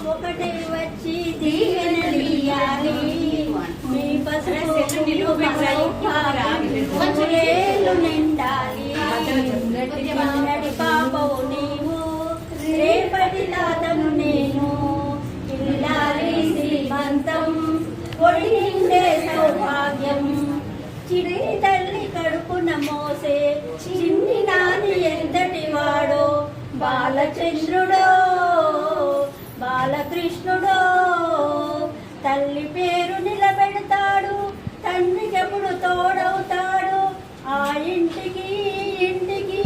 ఒకటే వచ్చి దీవెనలియాలి మీ పసుపు కుంకుమేలు నిండాలి నిన్నటి పాపవు నీవు రేపటి తాతను నేను ఇల్లాలి శ్రీమంతం ఒడి నిండే సౌభాగ్యం చిన్ని తల్లి కడుపున మోసే చిన్ని నాని ఎంతటి వాడో బాలచంద్రుడో బాలకృష్ణుడో తల్లి పేరు నిలబెడతాడు తండ్రికెప్పుడు తోడవుతాడు ఆ ఇంటికి ఇంటికి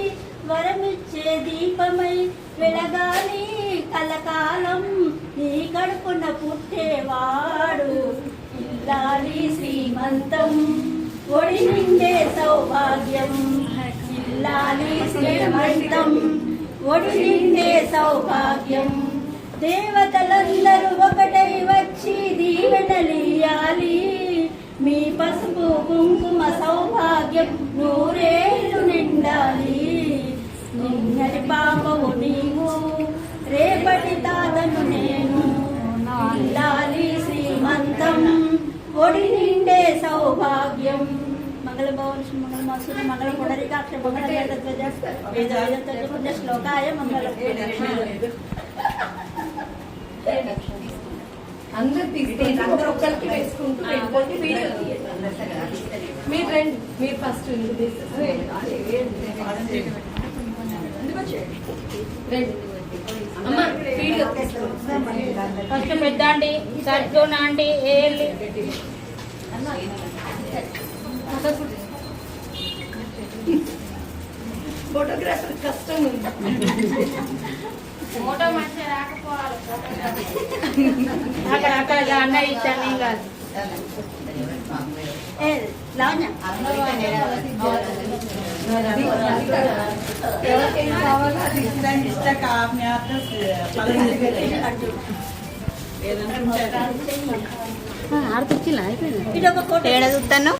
వరమిచ్చే దీపమై వెలగాలి కలకాలం నీ కడుపున పుట్టేవాడు ఇల్లాలి శ్రీమంతం ఒడి నిండే సౌభాగ్యం ఇల్లాలి శ్రీమంతం ఒడి నిండే సౌభాగ్యం దేవతలందరూ ఒకటై వచ్చి దీవెనలియాలి మీ పసుపు కుంకుమ సౌభాగ్యం నూరేళ్ళు నిండాలి నిన్నటి పాపవు నీవు రేపటి తాతను నేను ఇల్లాలి శ్రీమంతం ఒడి నిండే సౌభాగ్యం మంగళభవన్ మంగళమాసు మంగళ పునరికాక్ష మంగళ శ్లోకాయ మంగళ అందరు తీసుకుంటారు అందరూ ఒక్కరికి వేసుకుంటూ పెట్టుకోండి వీడియో మీరు రండి మీరు ఫస్ట్ అమ్మ వీడియో ఫస్ట్ పెద్ద ఆంటీ సర్జోన్ ఆంటీ ఏళ్ళి ఫోటోగ్రాఫర్ కష్టం ఉంది ఫోటో మంచిగా రాకపోవాలి అక్కడ అక్కడ అన్నయ్య ఇచ్చాను ఏం కాదు ఎవరికైనా కావాలా అది ఆడుకొచ్చి అయిపోయింది ఇది ఒక ఫోటో ఏడ చూస్తాను